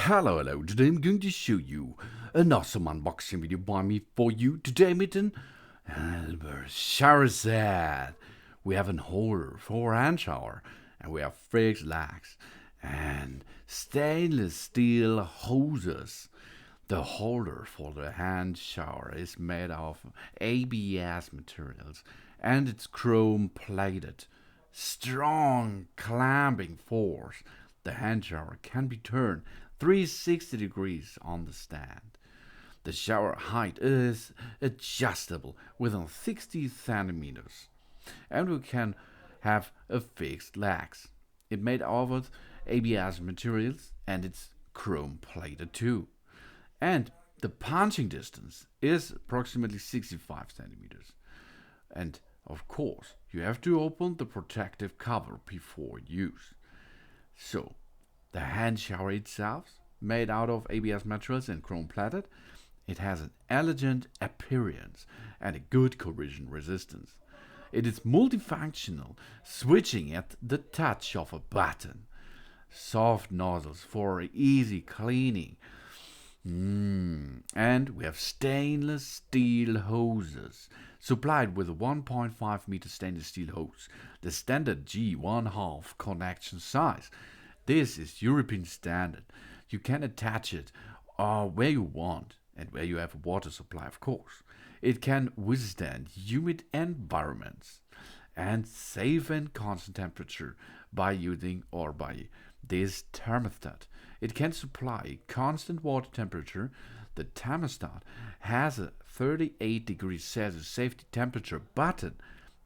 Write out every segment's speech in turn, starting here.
Hello. Today I'm going to show you an awesome unboxing video by me for you. Today, mitten, Elbe Shower set. We have a holder for hand shower, and we have fixed legs and stainless steel hoses. The holder for the hand shower is made of ABS materials and it's chrome plated. Strong clamping force. The hand shower can be turned 360 degrees on the stand. The shower height is adjustable within 60 centimeters, and we can have a fixed legs. It's made of ABS materials and it's chrome plated too. And the punching distance is approximately 65 centimeters. And of course, you have to open the protective cover before use. So, the hand shower itself, made out of ABS materials and chrome plated, it has an elegant appearance and a good corrosion resistance. It is multifunctional, switching at the touch of a button. Soft nozzles for easy cleaning. And we have stainless steel hoses, supplied with a 1.5 meter stainless steel hose, the standard G1/2 connection size. This is European standard. You can attach it where you want and where you have a water supply, of course. It can withstand humid environments and safe and constant temperature by using or by this thermostat. It can supply constant water temperature. The thermostat has a 38 degrees Celsius safety temperature button.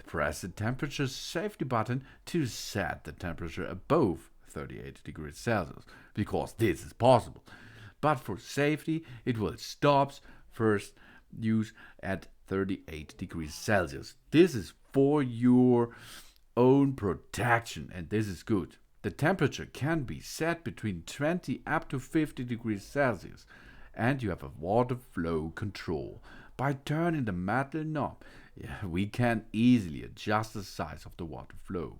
Press the temperature safety button to set the temperature above 38 degrees Celsius, because this is possible. But for safety, it will stop first use at 38 degrees Celsius. This is for your own protection, and this is good. The temperature can be set between 20 up to 50 degrees Celsius, and you have a water flow control. By turning the metal knob, we can easily adjust the size of the water flow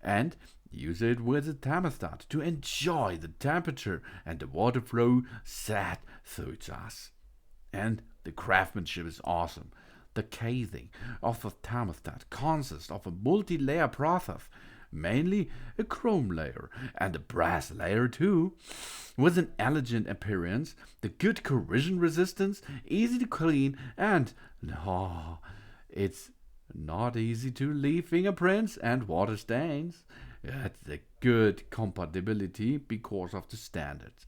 and use it with the thermostat to enjoy the temperature and the water flow set suits us. And the craftsmanship is awesome. The casing of the thermostat consists of a multi-layer process, mainly a chrome layer and a brass layer too, with an elegant appearance, the good corrosion resistance, easy to clean, and it's not easy to leave fingerprints and water stains. It's a good compatibility because of the standards.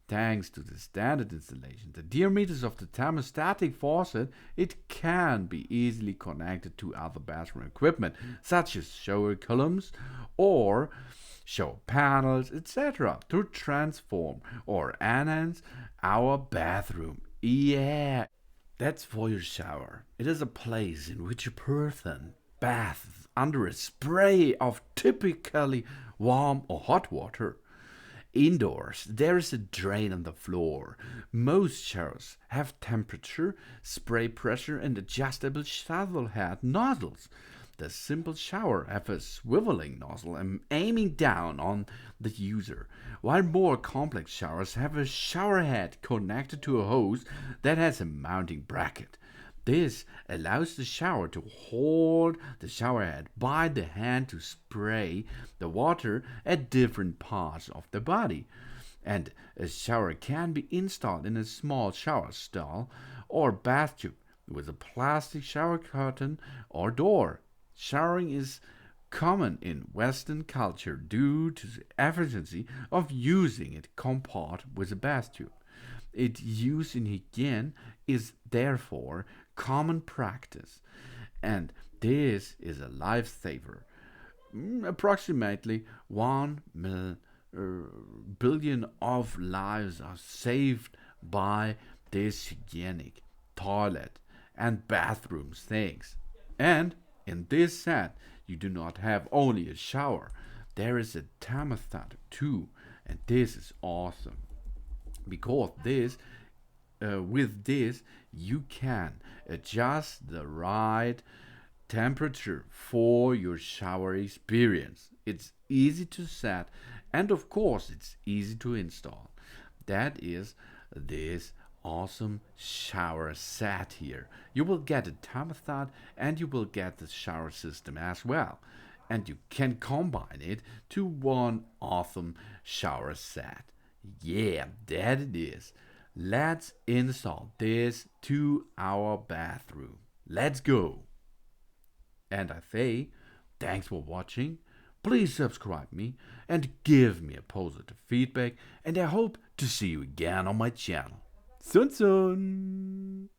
Thanks to the standard installation, the diameters of the thermostatic faucet, it can be easily connected to other bathroom equipment, such as shower columns or shower panels, etc., to transform or enhance our bathroom. Yeah, that's for your shower. It is a place in which a person bathes under a spray of typically warm or hot water. Indoors, there is a drain on the floor. Most showers have temperature, spray pressure, and adjustable shovel head nozzles. The simple shower has a swiveling nozzle aiming down on the user, while more complex showers have a shower head connected to a hose that has a mounting bracket. This allows the shower to hold the shower head by the hand to spray the water at different parts of the body. And a shower can be installed in a small shower stall or bathtub with a plastic shower curtain or door. Showering is common in Western culture due to the efficiency of using it compared with a bathtub. Its use in hygiene is therefore common practice, and this is a lifesaver. Approximately 1 billion of lives are saved by this hygienic toilet and bathroom things. And in this set, you do not have only a shower, there is a thermostat too, and this is awesome because with this you can adjust the right temperature for your shower experience. It's easy to set and of course it's easy to install. That is this awesome shower set here. You will get a thermostat and you will get the shower system as well. And you can combine it to one awesome shower set. Yeah, that it is. Let's install this to our bathroom. Let's go. And I say, thanks for watching. Please subscribe me and give me a positive feedback. And I hope to see you again on my channel. Sun sun.